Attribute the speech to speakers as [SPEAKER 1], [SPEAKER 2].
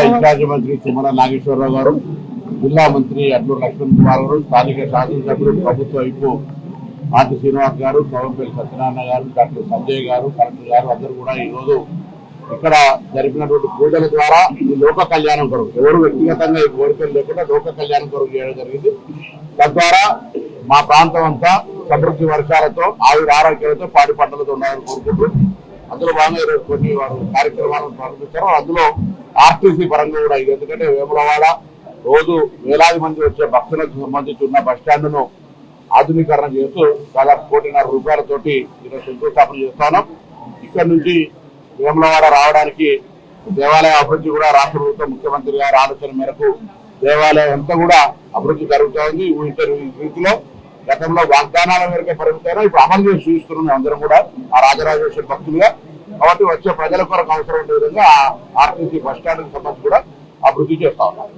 [SPEAKER 1] Incharge మంత్రి తుమ్మల నాగేశ్వరరావు గారు, జిల్లా మంత్రి అడ్లూరు లక్ష్మణ్ కుమార్ గారు, స్థానిక శాసనసభ్యులు ప్రభుత్వ వైపు ఆర్టి శ్రీనివాస్ గారు, నవంపల్లి సత్యనారాయణ గారు, డాక్టర్ సంజయ్ గారు, కలెక్టర్ గారు అందరూ కూడా ఈరోజు ఇక్కడ జరిపినటువంటి పూజల ద్వారా ఈ లోక కళ్యాణం కొరకు, ఎవరు వ్యక్తిగతంగా ఈ కోరికలు లేకుండా లోక కళ్యాణం కొరకు చేయడం జరిగింది. తద్వారా మా ప్రాంతం అంతా సమృద్ధి వర్షాలతో ఆయుర ఆరోగ్యాలతో పాడి పంటలతో ఉన్నారని కోరుకుంటూ అందులో భాగంగా ఈరోజు కొన్ని వారు కార్యక్రమాలను ప్రారంభించారు. అందులో ఆర్టీసీ పరంగా కూడా ఇది, ఎందుకంటే వేములవాడ రోజు వేలాది మంది వచ్చే భక్తులకు సంబంధించి ఉన్న బస్టాండ్ను ఆధునీకరణ చేస్తూ దాదాపు 1,50,00,000 రూపాయలతోటి ఈరోజు శంకుస్థాపన చేస్తా ఉన్నాం. ఇక్కడ నుంచి వేములవాడ రావడానికి దేవాలయ అభివృద్ధి కూడా రాష్ట్ర ప్రభుత్వం ముఖ్యమంత్రి గారి ఆలోచన మేరకు దేవాలయం అంతా కూడా అభివృద్ధి జరుగుతూ ఉంది. రీతిలో గతంలో వాగ్దానాల మేరకే పరిమితమైన ఇప్పుడు అమలు చేసి చూపిస్తున్నాం అందరం కూడా ఆ రాజరాజేశ్వరి భక్తులుగా. కాబట్టి వచ్చే ప్రజల కొరకు అవసరం ఉండే విధంగా ఆర్టీసీ బస్టాండ్కి సంబంధించి కూడా అభివృద్ధి చేస్తా ఉన్నాం.